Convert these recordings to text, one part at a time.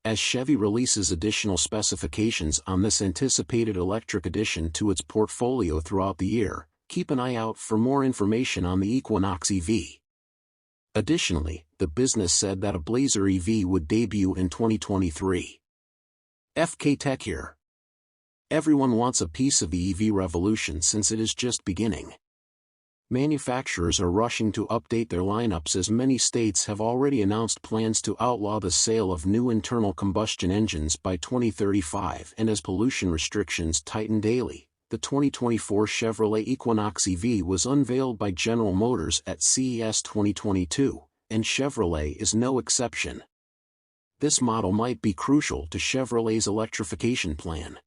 As Chevy releases additional specifications on this anticipated electric addition to its portfolio throughout the year, keep an eye out for more information on the Equinox EV. Additionally, the business said that a Blazer EV would debut in 2023. FK Tech here. Everyone wants a piece of the EV revolution since it is just beginning. Manufacturers are rushing to update their lineups as many states have already announced plans to outlaw the sale of new internal combustion engines by 2035, and as pollution restrictions tighten daily, the 2024 Chevrolet Equinox EV was unveiled by General Motors at CES 2022, and Chevrolet is no exception. This model might be crucial to Chevrolet's electrification plan.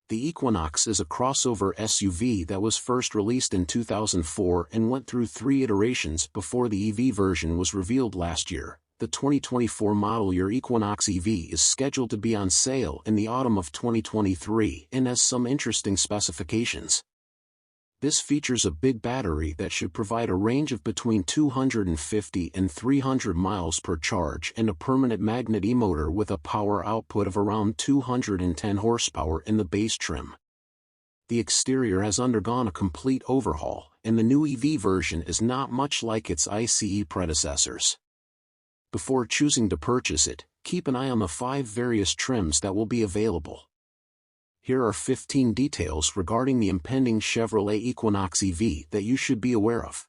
The Equinox is a crossover SUV that was first released in 2004 and went through 3 iterations before the EV version was revealed last year. The 2024 model year Equinox EV is scheduled to be on sale in the autumn of 2023 and has some interesting specifications. This features a big battery that should provide a range of between 250 and 300 miles per charge and a permanent magnet e-motor with a power output of around 210 horsepower in the base trim. The exterior has undergone a complete overhaul, and the new EV version is not much like its ICE predecessors. Before choosing to purchase it, keep an eye on the 5 various trims that will be available. Here are 15 details regarding the impending Chevrolet Equinox EV that you should be aware of.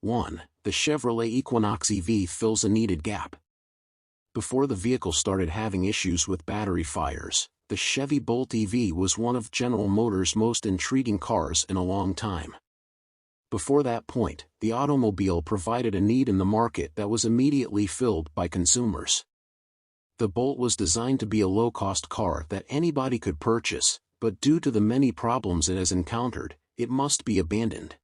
1. The Chevrolet Equinox EV fills a needed gap. Before the vehicle started having issues with battery fires, the Chevy Bolt EV was one of General Motors' most intriguing cars in a long time. Before that point, the automobile provided a need in the market that was immediately filled by consumers. The Bolt was designed to be a low-cost car that anybody could purchase, but due to the many problems it has encountered, it must be abandoned.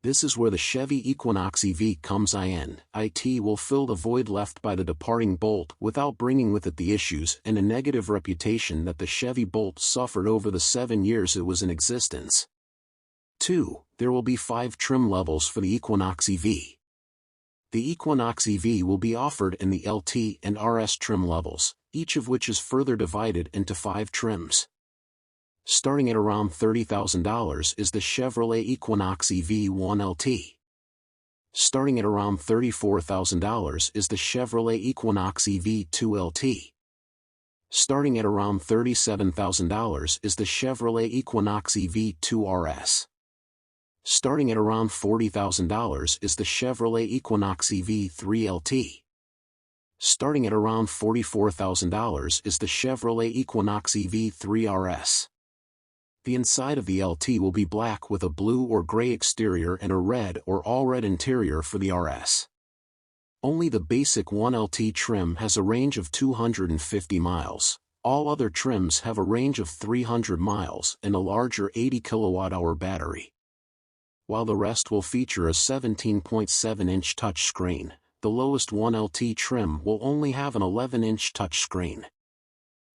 This is where the Chevy Equinox EV comes in. It will fill the void left by the departing Bolt without bringing with it the issues and a negative reputation that the Chevy Bolt suffered over the 7 years it was in existence. 2. There will be 5 trim levels for the Equinox EV. The Equinox EV will be offered in the LT and RS trim levels, each of which is further divided into 5 trims. Starting at around $30,000 is the Chevrolet Equinox EV1 LT. Starting at around $34,000 is the Chevrolet Equinox EV2 LT. Starting at around $37,000 is the Chevrolet Equinox EV2 RS. Starting at around $40,000 is the Chevrolet Equinox EV3 LT. Starting at around $44,000 is the Chevrolet Equinox EV3 RS. The inside of the LT will be black with a blue or gray exterior and a red or all-red interior for the RS. Only the basic 1LT trim has a range of 250 miles. All other trims have a range of 300 miles and a larger 80 kWh battery. While the rest will feature a 17.7-inch touchscreen, the lowest 1LT trim will only have an 11-inch touchscreen.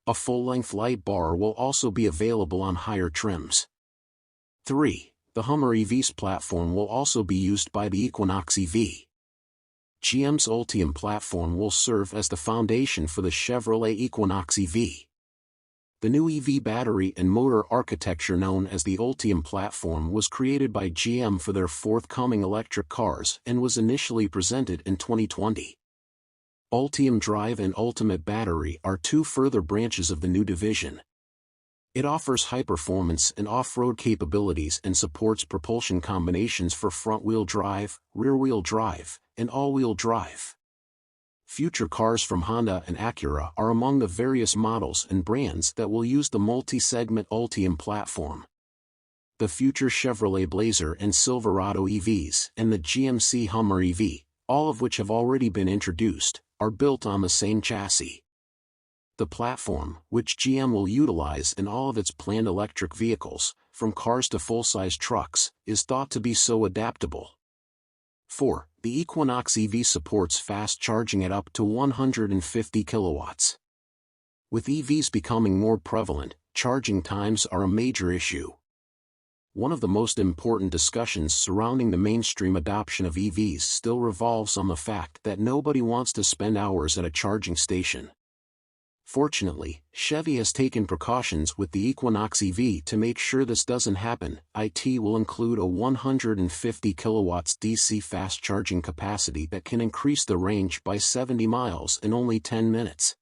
A full-length light bar will also be available on higher trims. 3. The Hummer EV's platform will also be used by the Equinox EV. GM's Ultium platform will serve as the foundation for the Chevrolet Equinox EV. The new EV battery and motor architecture known as the Ultium platform was created by GM for their forthcoming electric cars and was initially presented in 2020. Ultium Drive and Ultimate Battery are 2 further branches of the new division. It offers high-performance and off-road capabilities and supports propulsion combinations for front-wheel drive, rear-wheel drive, and all-wheel drive. Future cars from Honda and Acura are among the various models and brands that will use the multi-segment Ultium platform. The future Chevrolet Blazer and Silverado EVs and the GMC Hummer EV, all of which have already been introduced, are built on the same chassis. The platform, which GM will utilize in all of its planned electric vehicles, from cars to full-size trucks, is thought to be so adaptable. 4. The Equinox EV supports fast charging at up to 150 kilowatts. With EVs becoming more prevalent, charging times are a major issue. One of the most important discussions surrounding the mainstream adoption of EVs still revolves on the fact that nobody wants to spend hours at a charging station. Fortunately, Chevy has taken precautions with the Equinox EV to make sure this doesn't happen. It will include a 150 kilowatts DC fast charging capacity that can increase the range by 70 miles in only 10 minutes.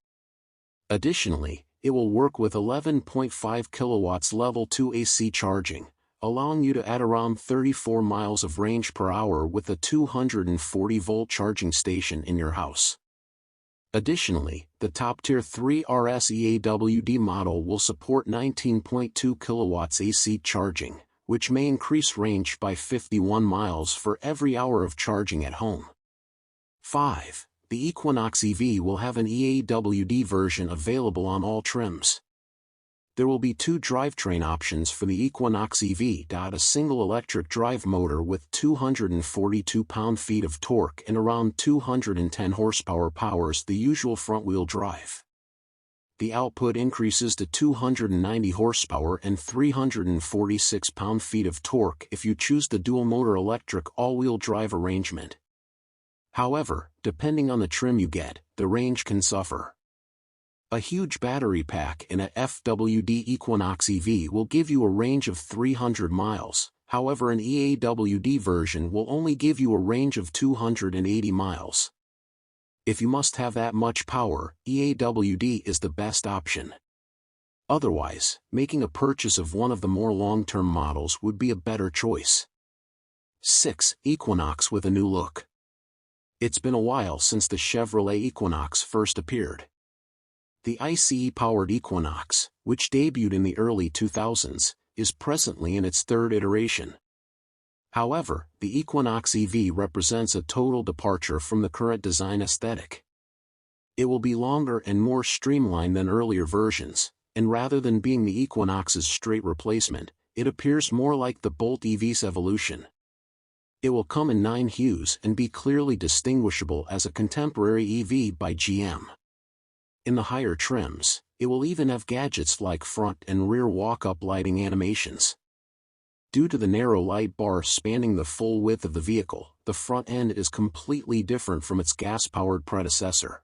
Additionally, it will work with 11.5 kilowatts level 2 AC charging, allowing you to add around 34 miles of range per hour with a 240-volt charging station in your house. Additionally, the top-tier 3RS EAWD model will support 19.2 kilowatts AC charging, which may increase range by 51 miles for every hour of charging at home. 5. The Equinox EV will have an EAWD version available on all trims. There will be two drivetrain options for the Equinox EV. A single electric drive motor with 242 pound-feet of torque and around 210 horsepower powers the usual front-wheel drive. The output increases to 290 horsepower and 346 pound-feet of torque if you choose the dual-motor electric all-wheel drive arrangement. However, depending on the trim you get, the range can suffer. A huge battery pack in a FWD Equinox EV will give you a range of 300 miles, however an EAWD version will only give you a range of 280 miles. If you must have that much power, EAWD is the best option. Otherwise, making a purchase of one of the more long-term models would be a better choice. 6. Equinox with a new look. It's been a while since the Chevrolet Equinox first appeared. The ICE-powered Equinox, which debuted in the early 2000s, is presently in its third iteration. However, the Equinox EV represents a total departure from the current design aesthetic. It will be longer and more streamlined than earlier versions, and rather than being the Equinox's straight replacement, it appears more like the Bolt EV's evolution. It will come in 9 hues and be clearly distinguishable as a contemporary EV by GM. In the higher trims, it will even have gadgets like front and rear walk-up lighting animations. Due to the narrow light bar spanning the full width of the vehicle, the front end is completely different from its gas-powered predecessor.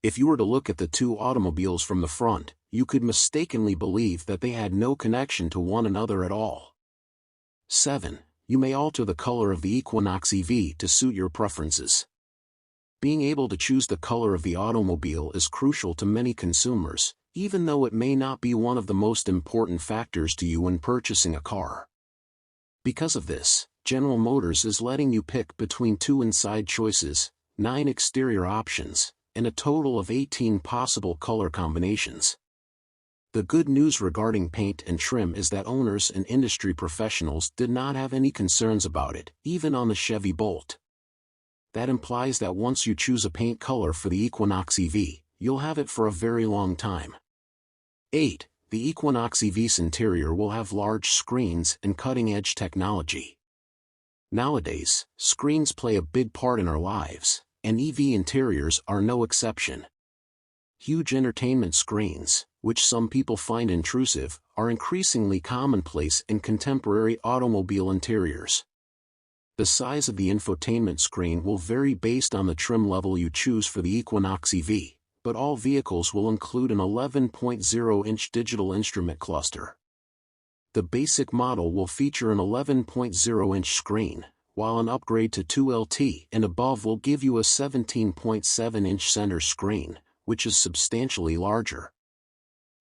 If you were to look at the two automobiles from the front, you could mistakenly believe that they had no connection to one another at all. 7. You may alter the color of the Equinox EV to suit your preferences. Being able to choose the color of the automobile is crucial to many consumers, even though it may not be one of the most important factors to you when purchasing a car. Because of this, General Motors is letting you pick between 2 inside choices, 9 exterior options, and a total of 18 possible color combinations. The good news regarding paint and trim is that owners and industry professionals did not have any concerns about it, even on the Chevy Bolt. That implies that once you choose a paint color for the Equinox EV, you'll have it for a very long time. 8. The Equinox EV's interior will have large screens and cutting-edge technology. Nowadays, screens play a big part in our lives, and EV interiors are no exception. Huge entertainment screens, which some people find intrusive, are increasingly commonplace in contemporary automobile interiors. The size of the infotainment screen will vary based on the trim level you choose for the Equinox EV, but all vehicles will include an 11.0-inch digital instrument cluster. The basic model will feature an 11.0-inch screen, while an upgrade to 2LT and above will give you a 17.7-inch center screen, which is substantially larger.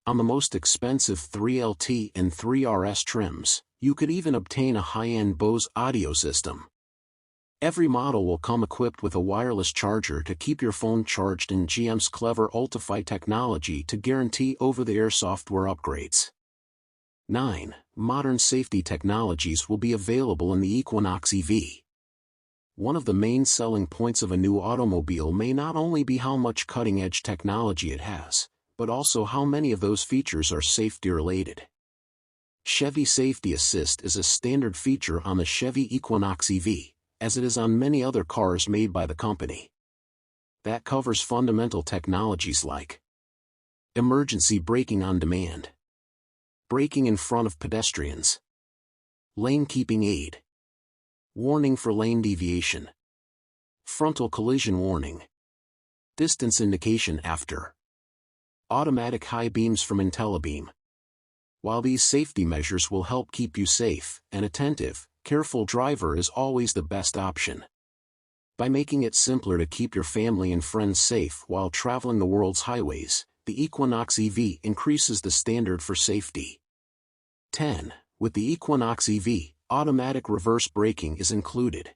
On the most expensive 3LT and 3RS trims, you could even obtain a high-end Bose audio system. Every model will come equipped with a wireless charger to keep your phone charged and GM's clever Ultifi technology to guarantee over-the-air software upgrades. 9. Modern safety technologies will be available in the Equinox EV. One of the main selling points of a new automobile may not only be how much cutting-edge technology it has, but also how many of those features are safety-related. Chevy Safety Assist is a standard feature on the Chevy Equinox EV, as it is on many other cars made by the company. That covers fundamental technologies like emergency braking on demand, braking in front of pedestrians, lane keeping aid, warning for lane deviation, frontal collision warning, distance indication after, automatic high beams from IntelliBeam. While these safety measures will help keep you safe and attentive, careful driver is always the best option. By making it simpler to keep your family and friends safe while traveling the world's highways, the Equinox EV increases the standard for safety. 10. With the Equinox EV, automatic reverse braking is included.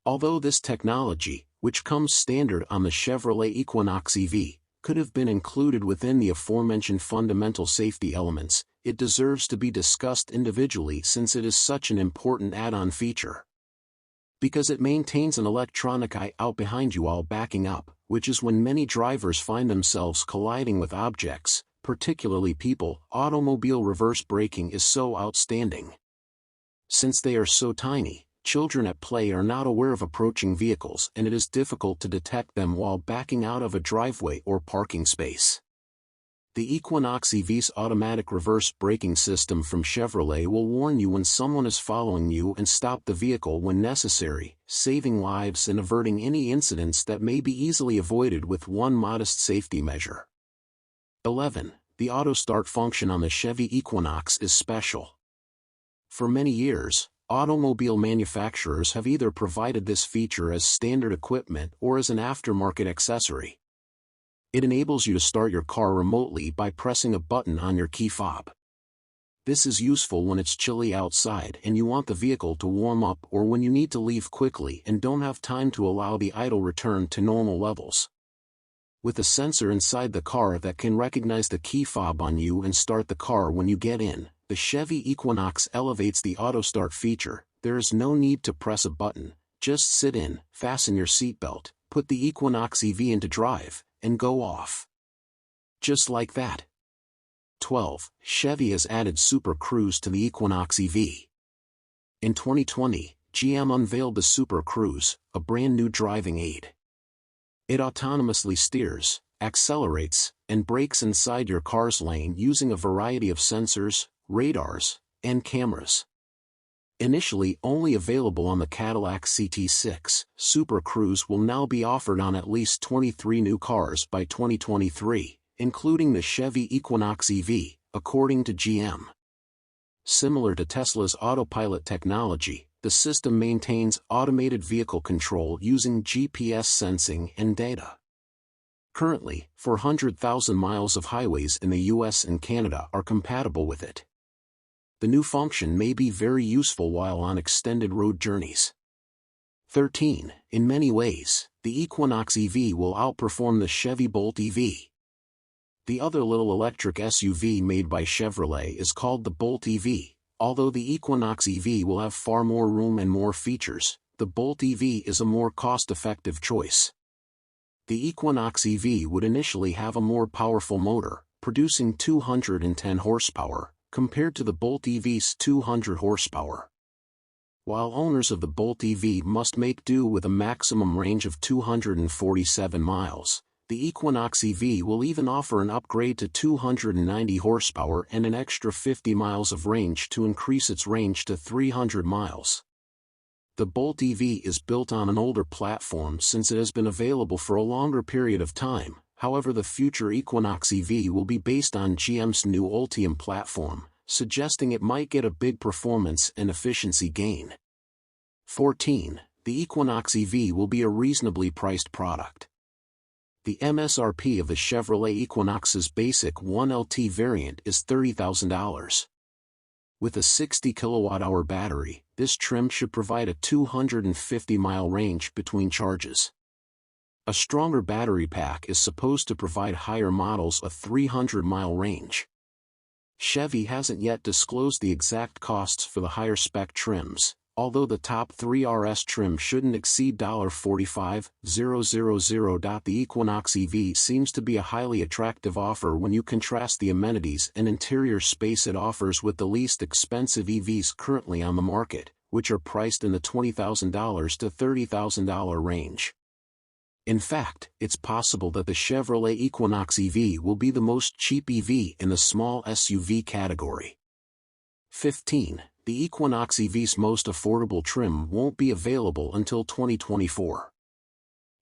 Although this technology, which comes standard on the Chevrolet Equinox EV, could have been included within the aforementioned fundamental safety elements, it deserves to be discussed individually since it is such an important add-on feature. Because it maintains an electronic eye out behind you while backing up, which is when many drivers find themselves colliding with objects, particularly people. Automobile reverse braking is so outstanding. Since they are so tiny, children at play are not aware of approaching vehicles and it is difficult to detect them while backing out of a driveway or parking space. The Equinox EV's automatic reverse braking system from Chevrolet will warn you when someone is following you and stop the vehicle when necessary, saving lives and averting any incidents that may be easily avoided with one modest safety measure. 11. The auto start function on the Chevy Equinox is special. For many years, automobile manufacturers have either provided this feature as standard equipment or as an aftermarket accessory. It enables you to start your car remotely by pressing a button on your key fob. This is useful when it's chilly outside and you want the vehicle to warm up or when you need to leave quickly and don't have time to allow the idle return to normal levels. With a sensor inside the car that can recognize the key fob on you and start the car when you get in, the Chevy Equinox elevates the auto start feature. There is no need to press a button, just sit in, fasten your seatbelt, put the Equinox EV into drive, and go off. Just like that. 12. Chevy has added Super Cruise to the Equinox EV. In 2020, GM unveiled the Super Cruise, a brand new driving aid. It autonomously steers, accelerates, and brakes inside your car's lane using a variety of sensors, radars, and cameras. Initially only available on the Cadillac CT6, Super Cruise will now be offered on at least 23 new cars by 2023, including the Chevy Equinox EV, according to GM. Similar to Tesla's autopilot technology, the system maintains automated vehicle control using GPS sensing and data. Currently, 400,000 miles of highways in the US and Canada are compatible with it. The new function may be very useful while on extended road journeys. 13. In many ways, the Equinox EV will outperform the Chevy Bolt EV. The other little electric SUV made by Chevrolet is called the Bolt EV. Although the Equinox EV will have far more room and more features, the Bolt EV is a more cost-effective choice. The Equinox EV would initially have a more powerful motor, producing 210 horsepower, compared to the Bolt EV's 200 horsepower. While owners of the Bolt EV must make do with a maximum range of 247 miles, the Equinox EV will even offer an upgrade to 290 horsepower and an extra 50 miles of range to increase its range to 300 miles. The Bolt EV is built on an older platform since it has been available for a longer period of time. However, the future Equinox EV will be based on GM's new Ultium platform, suggesting it might get a big performance and efficiency gain. 14. The Equinox EV will be a reasonably priced product. The MSRP of the Chevrolet Equinox's basic 1LT variant is $30,000. With a 60 kWh battery, this trim should provide a 250-mile range between charges. A stronger battery pack is supposed to provide higher models a 300-mile range. Chevy hasn't yet disclosed the exact costs for the higher spec trims, although the top 3 RS trim shouldn't exceed $45,000. The Equinox EV seems to be a highly attractive offer when you contrast the amenities and interior space it offers with the least expensive EVs currently on the market, which are priced in the $20,000 to $30,000 range. In fact, it's possible that the Chevrolet Equinox EV will be the most cheap EV in the small SUV category. 15. The Equinox EV's most affordable trim won't be available until 2024.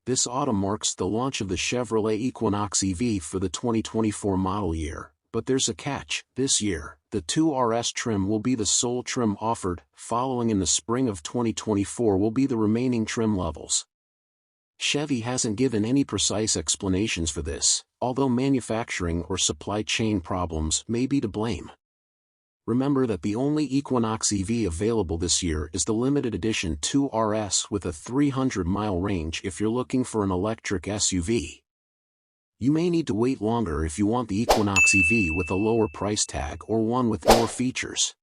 This autumn marks the launch of the Chevrolet Equinox EV for the 2024 model year, but there's a catch. This year, the 2RS trim will be the sole trim offered, following in the spring of 2024 will be the remaining trim levels. Chevy hasn't given any precise explanations for this, although manufacturing or supply chain problems may be to blame. Remember that the only Equinox EV available this year is the limited edition 2RS with a 300-mile range if you're looking for an electric SUV. You may need to wait longer if you want the Equinox EV with a lower price tag or one with more features.